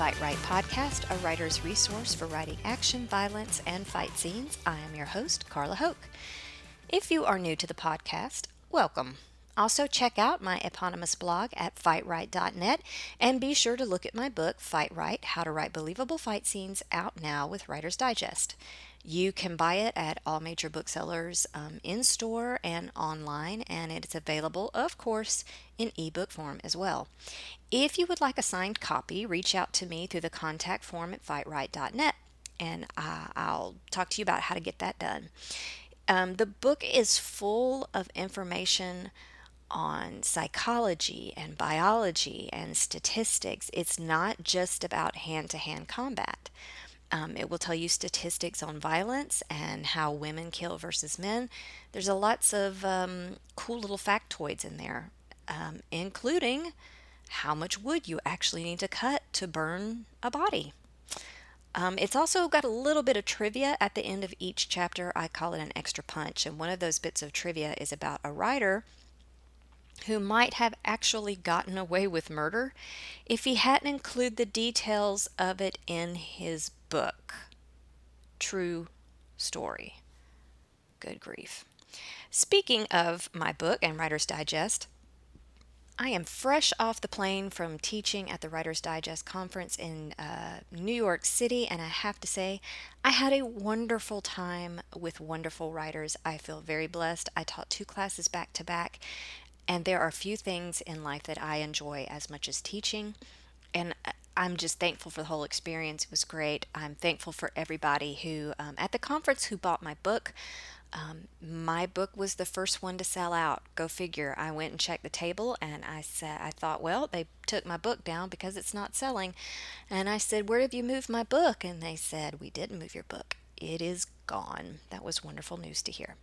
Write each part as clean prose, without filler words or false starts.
FightWrite podcast, a writer's resource for writing action, violence, and fight scenes. I am your host, Carla Hoke. If you are new to the podcast, welcome. Also, check out my eponymous blog at FightWrite.net and be sure to look at my book, FightWrite: How to Write Believable Fight Scenes, out now with Writer's Digest. You can buy it at all major booksellers in store and online, and it's available, of course, in ebook form as well. If you would like a signed copy, reach out to me through the contact form at FightWrite.net, and I'll talk to you about how to get that done. The book is full of information on psychology and biology and statistics. It's not just about hand-to-hand combat. It will tell you statistics on violence and how women kill versus men. There's lots of cool little factoids in there, including how much wood you actually need to cut to burn a body. It's also got a little bit of trivia at the end of each chapter. I call it an extra punch, and one of those bits of trivia is about a writer who might have actually gotten away with murder if he hadn't included the details of it in his book. True story. Good grief. Speaking of my book and Writer's Digest, I am fresh off the plane from teaching at the Writer's Digest conference in New York City, and I have to say, I had a wonderful time with wonderful writers. I feel very blessed. I taught 2 classes back to back, and there are few things in life that I enjoy as much as teaching, and I'm just thankful for the whole experience. It was great. I'm thankful for everybody who, at the conference, who bought my book. My book was the first one to sell out. Go figure. I went and checked the table and I thought, well, they took my book down because it's not selling. And I said, where have you moved my book? And they said, we didn't move your book. It is gone. That was wonderful news to hear.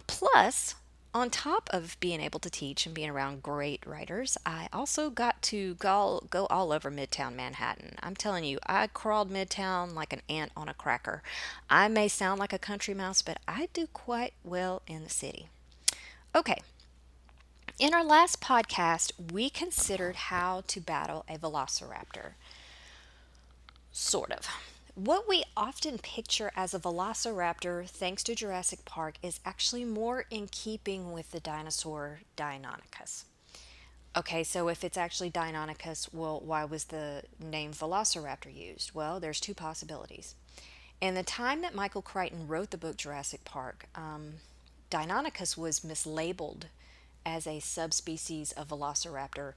Plus, on top of being able to teach and being around great writers, I also got to go all over Midtown Manhattan. I'm telling you, I crawled Midtown like an ant on a cracker. I may sound like a country mouse, but I do quite well in the city. Okay, in our last podcast, we considered how to battle a velociraptor. Sort of. What we often picture as a velociraptor, thanks to Jurassic Park, is actually more in keeping with the dinosaur Deinonychus. Okay, so if it's actually Deinonychus, well, why was the name velociraptor used? Well, there's 2 possibilities. In the time that Michael Crichton wrote the book Jurassic Park, Deinonychus was mislabeled as a subspecies of velociraptor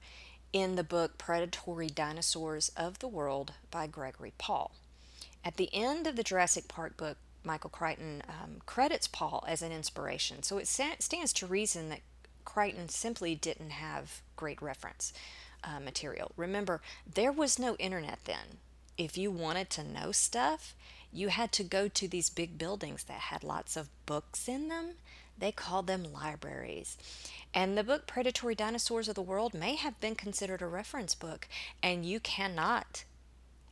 in the book Predatory Dinosaurs of the World by Gregory Paul. At the end of the Jurassic Park book, Michael Crichton credits Paul as an inspiration. So it stands to reason that Crichton simply didn't have great reference material. Remember, there was no internet then. If you wanted to know stuff, you had to go to these big buildings that had lots of books in them. They called them libraries. And the book Predatory Dinosaurs of the World may have been considered a reference book, and you cannot,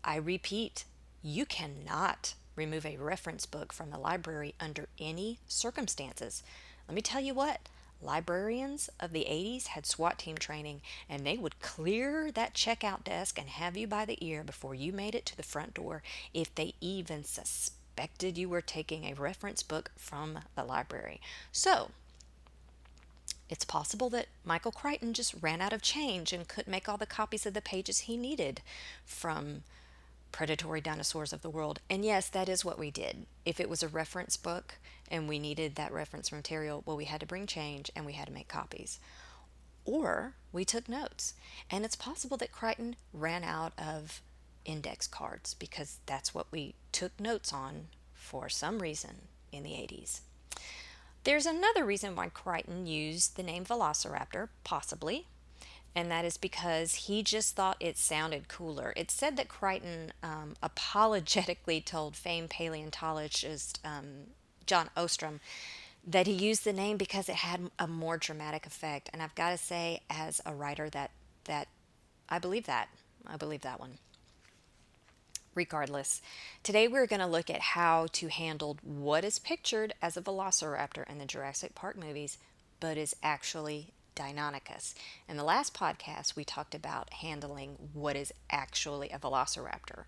I repeat, you cannot remove a reference book from the library under any circumstances. Let me tell you what, librarians of the 80s had SWAT team training, and they would clear that checkout desk and have you by the ear before you made it to the front door if they even suspected you were taking a reference book from the library. So, it's possible that Michael Crichton just ran out of change and couldn't make all the copies of the pages he needed from Predatory Dinosaurs of the World. And yes, that is what we did. If it was a reference book and we needed that reference material, well, we had to bring change and we had to make copies. Or we took notes. And it's possible that Crichton ran out of index cards because that's what we took notes on for some reason in the 80s. There's another reason why Crichton used the name Velociraptor, possibly, and that is because he just thought it sounded cooler. It's said that Crichton apologetically told famed paleontologist John Ostrom that he used the name because it had a more dramatic effect. And I've got to say, as a writer, that I believe that. I believe that one. Regardless, today we're going to look at how to handle what is pictured as a velociraptor in the Jurassic Park movies, but is actually Deinonychus. In the last podcast, we talked about handling what is actually a velociraptor,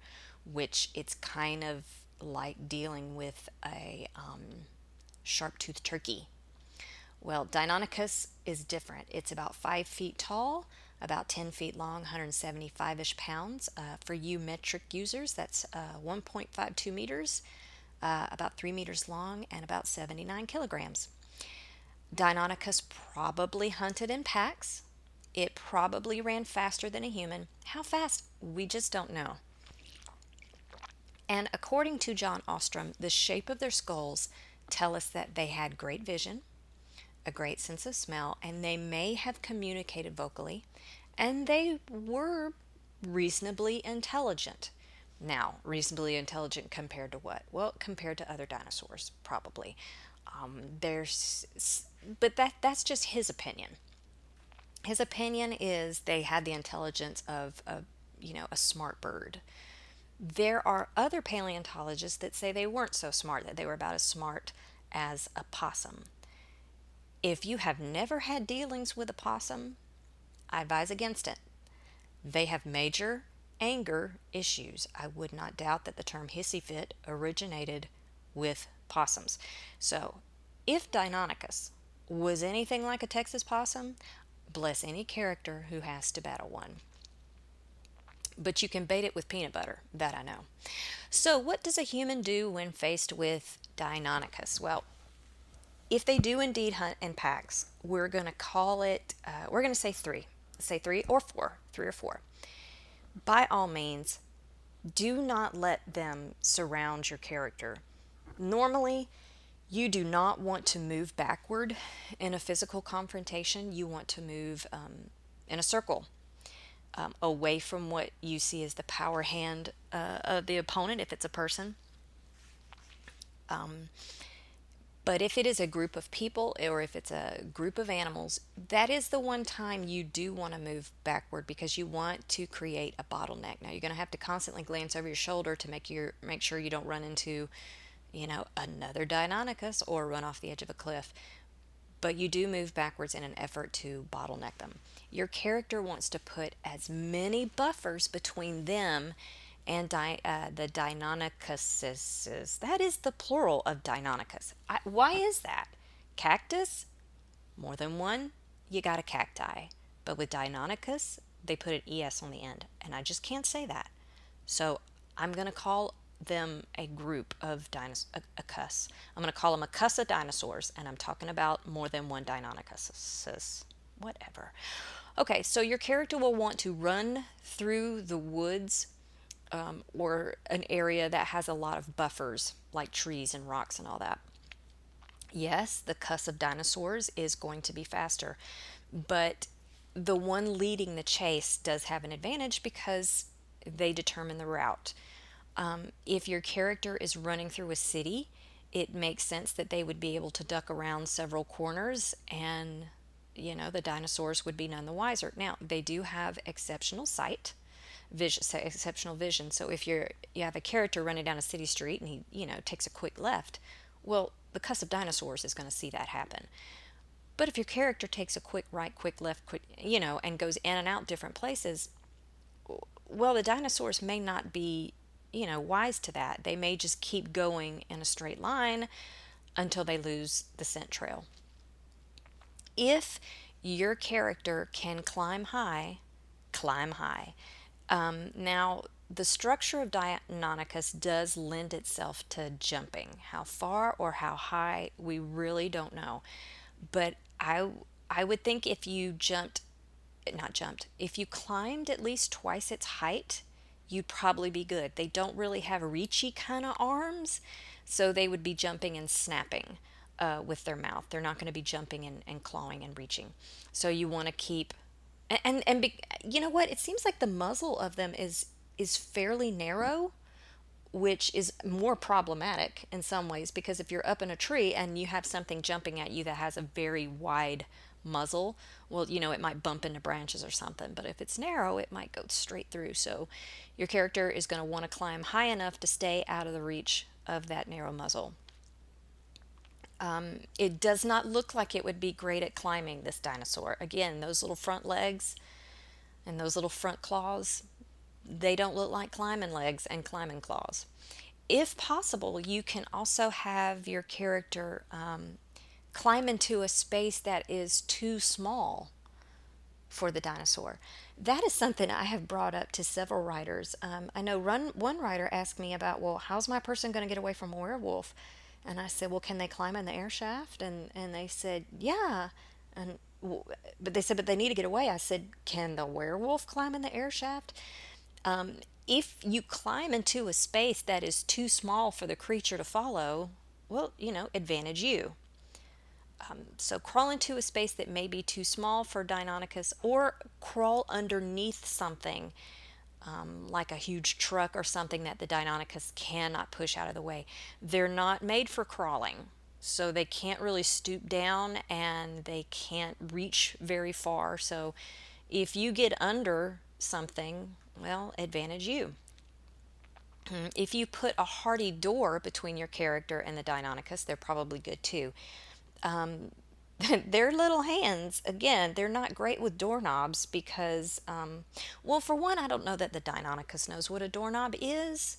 which it's kind of like dealing with a sharp-toothed turkey. Well, Deinonychus is different. It's about 5 feet tall, about 10 feet long, 175-ish pounds. For you metric users, that's 1.52 meters, about 3 meters long, and about 79 kilograms. Deinonychus probably hunted in packs. It probably ran faster than a human. How fast? We just don't know. And according to John Ostrom, the shape of their skulls tell us that they had great vision, a great sense of smell, and they may have communicated vocally, and they were reasonably intelligent. Now, reasonably intelligent compared to what? Well, compared to other dinosaurs, probably. But that's just his opinion. His opinion is they had the intelligence of a smart bird. There are other paleontologists that say they weren't so smart, that they were about as smart as a possum. If you have never had dealings with a possum, I advise against it. They have major anger issues. I would not doubt that the term hissy fit originated with possums. So, if Deinonychus was anything like a Texas possum, bless any character who has to battle one. But you can bait it with peanut butter, that I know. So, what does a human do when faced with Deinonychus? Well, if they do indeed hunt in packs, we're going to call it, we're going to say three. Say three or four. By all means, do not let them surround your character. Normally, you do not want to move backward in a physical confrontation. You want to move in a circle, away from what you see as the power hand of the opponent, if it's a person. But if it is a group of people or if it's a group of animals, that is the one time you do want to move backward because you want to create a bottleneck. Now you're going to have to constantly glance over your shoulder to make sure you don't run into, another Deinonychus or run off the edge of a cliff. But you do move backwards in an effort to bottleneck them. Your character wants to put as many buffers between them and the Deinonychuses. That is the plural of Deinonychus. Why is that? Cactus? More than one? You got a cacti. But with Deinonychus, they put an ES on the end. And I just can't say that. So I'm going to call them a group of a cuss. I'm going to call them a cuss of dinosaurs. And I'm talking about more than one Deinonychus. Whatever. Okay, so your character will want to run through the woods or an area that has a lot of buffers like trees and rocks and all that. Yes, the cuss of dinosaurs is going to be faster, but the one leading the chase does have an advantage because they determine the route. If your character is running through a city, it makes sense that they would be able to duck around several corners and the dinosaurs would be none the wiser. Now, they do have exceptional sight, exceptional vision. So if you have a character running down a city street and he takes a quick left, well, the cuss of dinosaurs is going to see that happen. But if your character takes a quick right, quick left, and goes in and out different places, well, the dinosaurs may not be wise to that. They may just keep going in a straight line until they lose the scent trail. If your character can climb high, climb high. Now, the structure of Deinonychus does lend itself to jumping. How far or how high, we really don't know. But I would think if you if you climbed at least twice its height, you'd probably be good. They don't really have reachy kind of arms, so they would be jumping and snapping with their mouth. They're not going to be jumping and clawing and reaching. So you want to keep you know what? It seems like the muzzle of them is fairly narrow, which is more problematic in some ways because if you're up in a tree and you have something jumping at you that has a very wide muzzle, well, it might bump into branches or something. But if it's narrow, it might go straight through. So your character is going to want to climb high enough to stay out of the reach of that narrow muzzle. It does not look like it would be great at climbing, this dinosaur. Again, those little front legs and those little front claws, they don't look like climbing legs and climbing claws. If possible, you can also have your character climb into a space that is too small for the dinosaur. That is something I have brought up to several writers. I know one writer asked me about, well, how's my person going to get away from a werewolf? And I said, well, can they climb in the air shaft? And they said, yeah. And but they said, but they need to get away. I said, can the werewolf climb in the air shaft? If you climb into a space that is too small for the creature to follow, well, advantage you. So crawl into a space that may be too small for Deinonychus, or crawl underneath something like a huge truck or something that the Deinonychus cannot push out of the way. They're not made for crawling, so they can't really stoop down and they can't reach very far. So if you get under something, well, advantage you. If you put a hardy door between your character and the Deinonychus, they're probably good too. Their little hands, again, they're not great with doorknobs because, well, for one, I don't know that the Deinonychus knows what a doorknob is.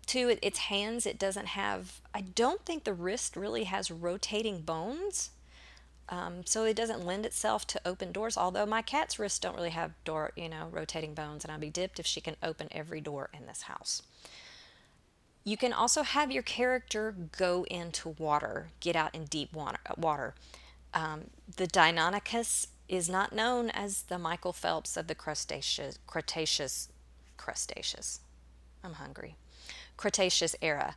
Two, its hands, it doesn't have, I don't think the wrist really has rotating bones. So it doesn't lend itself to open doors, although my cat's wrists don't really have rotating bones, and I'd be dipped if she can open every door in this house. You can also have your character go into water, get out in deep water. The Deinonychus is not known as the Michael Phelps of the Cretaceous. I'm hungry. Cretaceous era.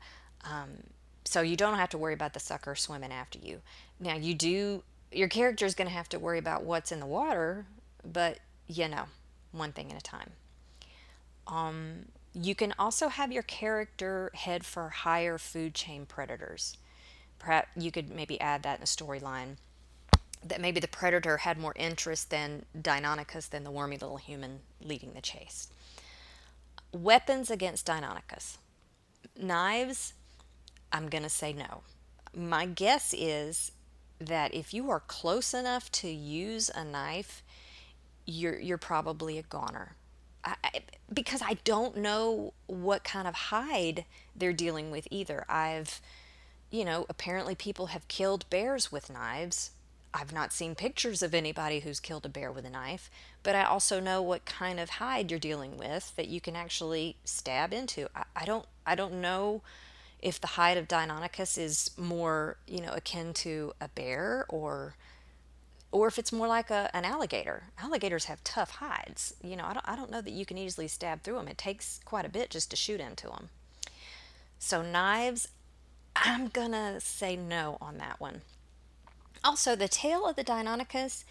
So you don't have to worry about the sucker swimming after you. Now your character is going to have to worry about what's in the water, but one thing at a time. You can also have your character head for higher food chain predators. Perhaps you could maybe add that in a storyline, that maybe the predator had more interest than Deinonychus than the wormy little human leading the chase. Weapons against Deinonychus. Knives, I'm going to say no. My guess is that if you are close enough to use a knife, you're probably a goner. Because I don't know what kind of hide they're dealing with either. Apparently people have killed bears with knives. I've not seen pictures of anybody who's killed a bear with a knife, but I also know what kind of hide you're dealing with that you can actually stab into. I don't know if the hide of Deinonychus is more, akin to a bear, or if it's more like an alligator. Alligators have tough hides. I don't know that you can easily stab through them. It takes quite a bit just to shoot into them. So knives, I'm gonna say no on that one. Also, the tail of the Deinonychus,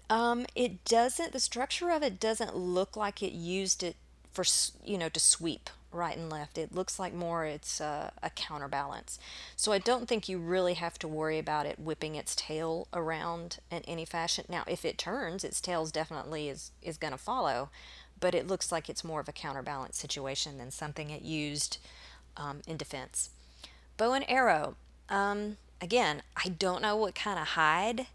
the structure of it doesn't look like it used it for, to sweep right and left. It looks like more it's a counterbalance. So I don't think you really have to worry about it whipping its tail around in any fashion. Now, if it turns, its tails definitely is going to follow, but it looks like it's more of a counterbalance situation than something it used in defense. Bow and arrow. Again, I don't know what kind of hide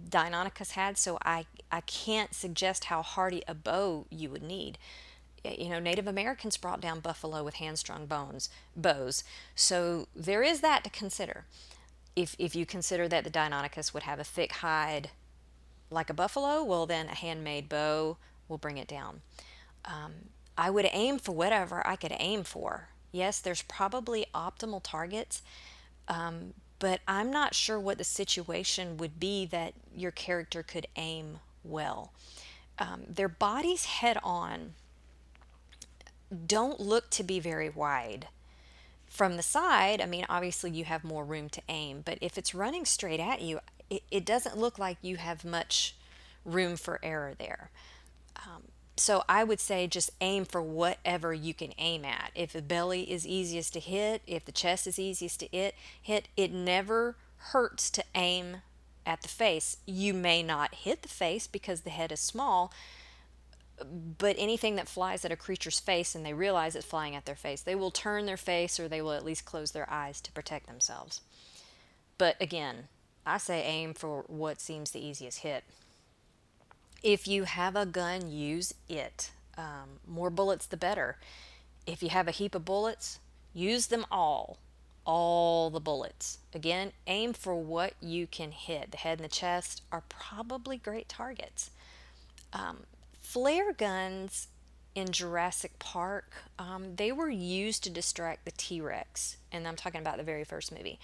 Deinonychus had, so I can't suggest how hardy a bow you would need. Native Americans brought down buffalo with hand-strung bows. So there is that to consider. If you consider that the Deinonychus would have a thick hide like a buffalo, well, then a handmade bow will bring it down. I would aim for whatever I could aim for. Yes, there's probably optimal targets, but I'm not sure what the situation would be that your character could aim well. Their bodies head on don't look to be very wide. From the side, I mean, obviously you have more room to aim, but if it's running straight at you, it doesn't look like you have much room for error there. So I would say just aim for whatever you can aim at. If the belly is easiest to hit, if the chest is easiest to hit, it never hurts to aim at the face. You may not hit the face because the head is small, but anything that flies at a creature's face and they realize it's flying at their face, they will turn their face or they will at least close their eyes to protect themselves. But again, I say aim for what seems the easiest hit. If you have a gun, use it. More bullets, the better. If you have a heap of bullets, use them all the bullets. Again, aim for what you can hit. The head and the chest are probably great targets. Flare guns in Jurassic Park, they were used to distract the T Rex, and I'm talking about the very first movie.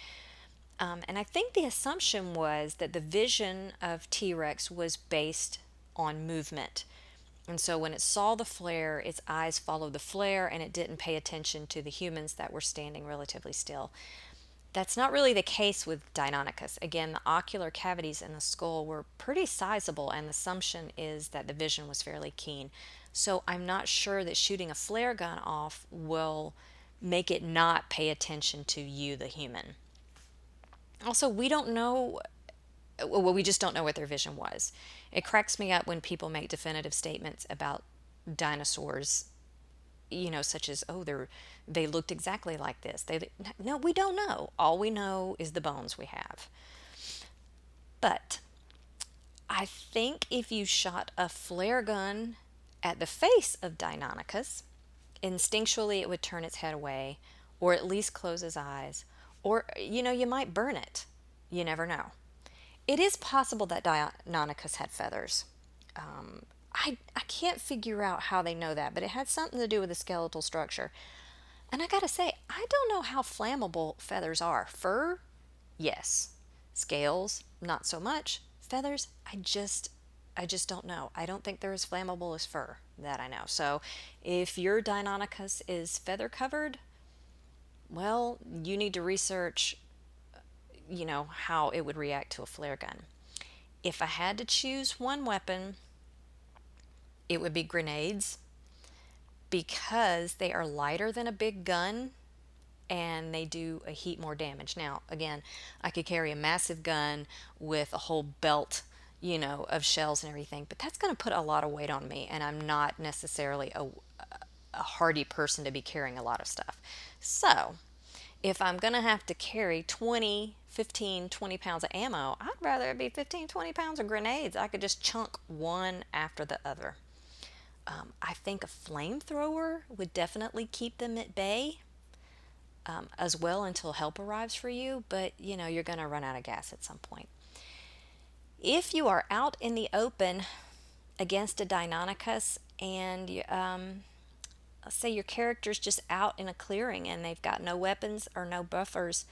And I think the assumption was that the vision of T Rex was based on movement. And so when it saw the flare, its eyes followed the flare and it didn't pay attention to the humans that were standing relatively still. That's not really the case with Deinonychus. Again, the ocular cavities in the skull were pretty sizable, and the assumption is that the vision was fairly keen. So I'm not sure that shooting a flare gun off will make it not pay attention to you, the human. Also, we don't know, well, we just don't know what their vision was. It cracks me up when people make definitive statements about dinosaurs, such as, oh, they looked exactly like this. No, we don't know. All we know is the bones we have. But I think if you shot a flare gun at the face of Deinonychus, instinctually it would turn its head away, or at least close its eyes, or you might burn it. You never know. It is possible that Deinonychus had feathers. I can't figure out how they know that, but it had something to do with the skeletal structure. And I gotta say, I don't know how flammable feathers are. Fur, yes. Scales, not so much. Feathers, I just don't know. I don't think they're as flammable as fur, that I know. So if your Deinonychus is feather covered, well, you need to research, how it would react to a flare gun. If I had to choose one weapon, it would be grenades because they are lighter than a big gun and they do a heap more damage. Now, again, I could carry a massive gun with a whole belt, of shells and everything, but that's going to put a lot of weight on me, and I'm not necessarily a hardy person to be carrying a lot of stuff. So, if I'm going to have to carry 20, 15, 20 pounds of ammo, I'd rather it be 15, 20 pounds of grenades. I could just chunk one after the other. I think a flamethrower would definitely keep them at bay as well until help arrives for you, but you're going to run out of gas at some point. If you are out in the open against a Deinonychus and let's say your character's just out in a clearing and they've got no weapons or no buffers,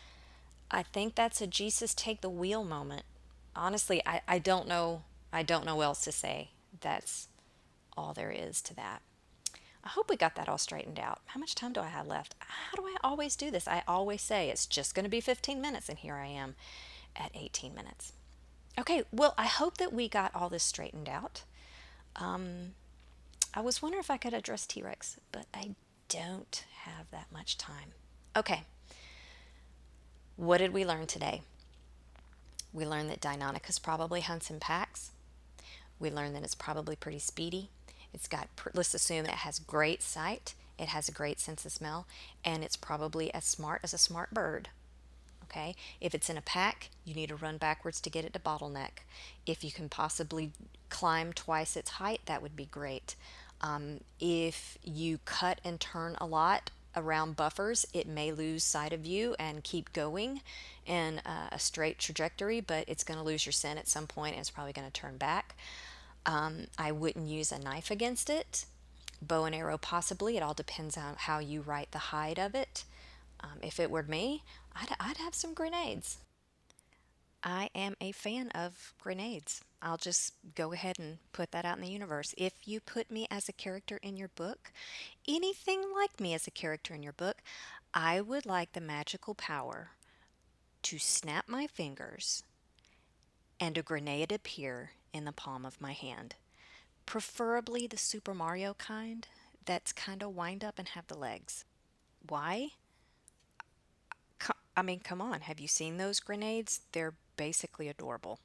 I think that's a Jesus take the wheel moment. Honestly, I don't know. I don't know what else to say. That's all there is to that. I hope we got that all straightened out. How much time do I have left? How do I always do this? I always say it's just going to be 15 minutes, and here I am at 18 minutes. Okay, well, I hope that we got all this straightened out. I was wondering if I could address T Rex, but I don't have that much time. Okay, what did we learn today? We learned that Deinonychus probably hunts in packs. We learned that it's probably pretty speedy. Let's assume it has great sight, it has a great sense of smell, and it's probably as smart as a smart bird. Okay, if it's in a pack, you need to run backwards to get it to bottleneck. If you can possibly climb twice its height, that would be great. If you cut and turn a lot around buffers, it may lose sight of you and keep going in a straight trajectory, but it's going to lose your scent at some point and it's probably going to turn back. I wouldn't use a knife against it. Bow and arrow, possibly. It all depends on how you write the hide of it. If it were me, I'd have some grenades. I am a fan of grenades. I'll just go ahead and put that out in the universe. If you put me as a character in your book, anything like me as a character in your book, I would like the magical power to snap my fingers and a grenade appear in the palm of my hand. Preferably the Super Mario kind that's kind of wind up and have the legs. Why? I mean, come on. Have you seen those grenades? They're basically adorable.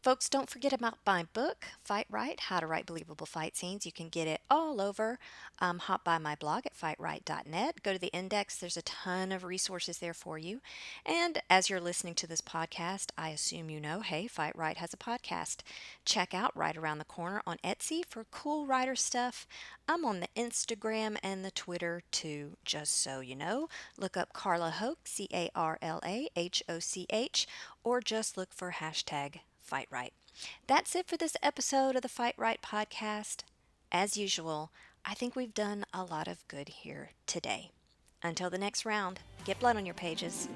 Folks, don't forget about my book, Fight Right, How to Write Believable Fight Scenes. You can get it all over. Hop by my blog at FightWrite.net. Go to the index. There's a ton of resources there for you. And as you're listening to this podcast, I assume you know, hey, Fight Right has a podcast. Check out Right Around the Corner on Etsy for cool writer stuff. I'm on the Instagram and the Twitter too, just so you know. Look up Carla Hoch, CarlaHoch, or just look for hashtag Fight Right. That's it for this episode of the Fight Right podcast. As usual, I think we've done a lot of good here today. Until the next round, get blood on your pages.